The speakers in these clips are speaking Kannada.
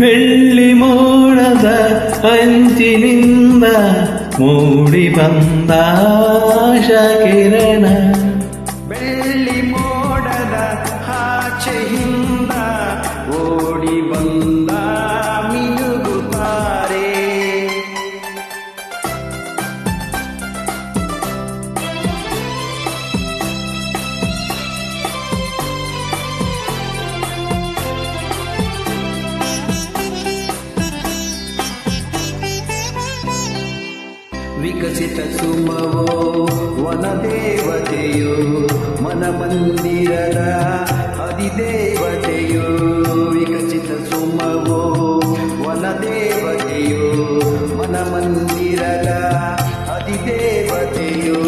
ಬೆಳ್ಳಿ ಮೋಡದ ಅಂಚಿನಿಂದ ಮೂಡಿ ಬಂದ ಆಶಾಕಿರಣ, ಬೆಳ್ಳಿ ಮೋಡದ ಆಚೆಯಿಂದ ಓಡಿ ಬಂದ ಮಿನುಗುತ್ತಾರೆ. ವಿಕಸಿತ ಸುಮವೋ ವನದೇವತೆಯು, ಮನಮಂದಿರದ ಅಧಿದೇವತೆಯು. ವಿಕಸಿತ ಸುಮವೋ ವನದೇವತೆಯು, ಮನಮಂದಿರದ ಅಧಿದೇವತೆಯು.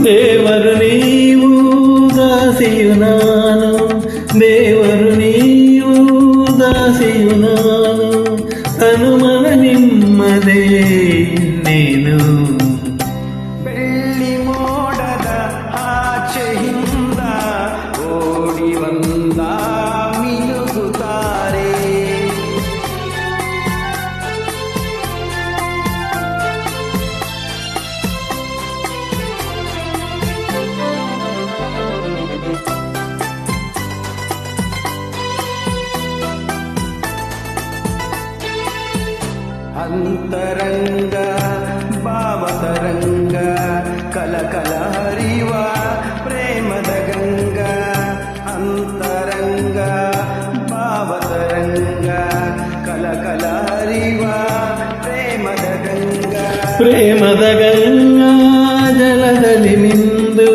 ದೇವರು ನೀವು ದಾಸಿಯು ನಾನು, ದೇವರು ನೀವು ದಾಸಿಯು ನಾನು, ಹನುಮನ ನಿಮ್ಮದೇ ನೀನು. ಬೆಳ್ಳಿ ಮೋಡದ ಆಚೆಯಿಂದ ಓಡಿ ಬಂದ ಮಿನುಗುತ್ತಾರೆ. ಅಂತರಂಗ ಭಾವತರಂಗ ಕಲಕಲ ಹರಿವ ಪ್ರೇಮದ ಗಂಗಾ. ಅಂತರಂಗ ಭಾವತರಂಗ ಕಲಕಲ ಹರಿವ ಪ್ರೇಮದ ಗಂಗಾ. ಪ್ರೇಮದ ಗಂಗಾ ಜಲದಲ್ಲಿ ಮಿಂದು,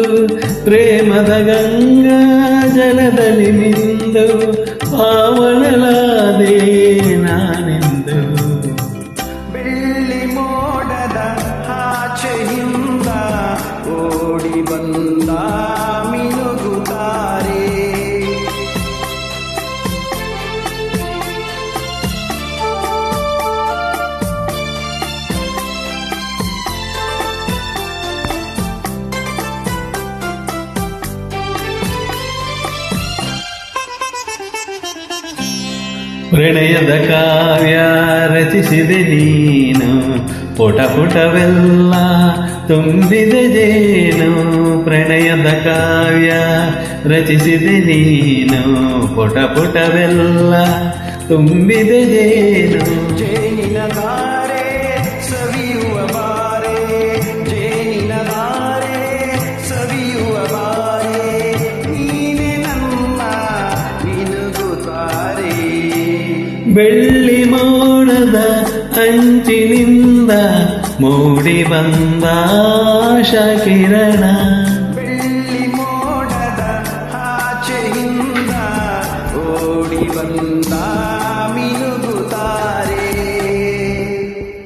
ಪ್ರೇಮದ ಗಂಗಾ ಜಲದಲ್ಲಿ ಮಿಂದು ಪಾವನಲಾದೆ ನಾನೆಂದು. ಬೆಳ್ಳಿ ಮೋಡದ ಆಚೆಯಿಂದ ಓಡಿ ಬಂದ ಮಿನುಗುತ್ತಾರೆ. ಪ್ರಣಯದ ಕಾವ್ಯ ರಚಿಸಿದೆ ನೀನು, ಪುಟ ಪುಟವೆಲ್ಲ ತುಂಬಿದೆ ಜೇನು. ಪ್ರಣಯದ ಕಾವ್ಯ ರಚಿಸಿದೆ ನೀನು, ಪುಟ ಪುಟವೆಲ್ಲ ತುಂಬಿದೆ ಜೇನು. ಜೇನಿನ ಧಾರೆ ಸವಿಯುವ ಬಾರೆ, ಜೇನಿನ ಧಾರೆ ಸವಿಯುವ ಬಾರೆ, ನೀನೆ ನನ್ನ ಮಿನುಗುತ್ತಾರೆ. ಬೆಳ್ಳಿ ಮೋಡದ ಅಂಚಿನಿಂದ ಮೂಡಿ ಬಂದ ಆಶಾಕಿರಣ.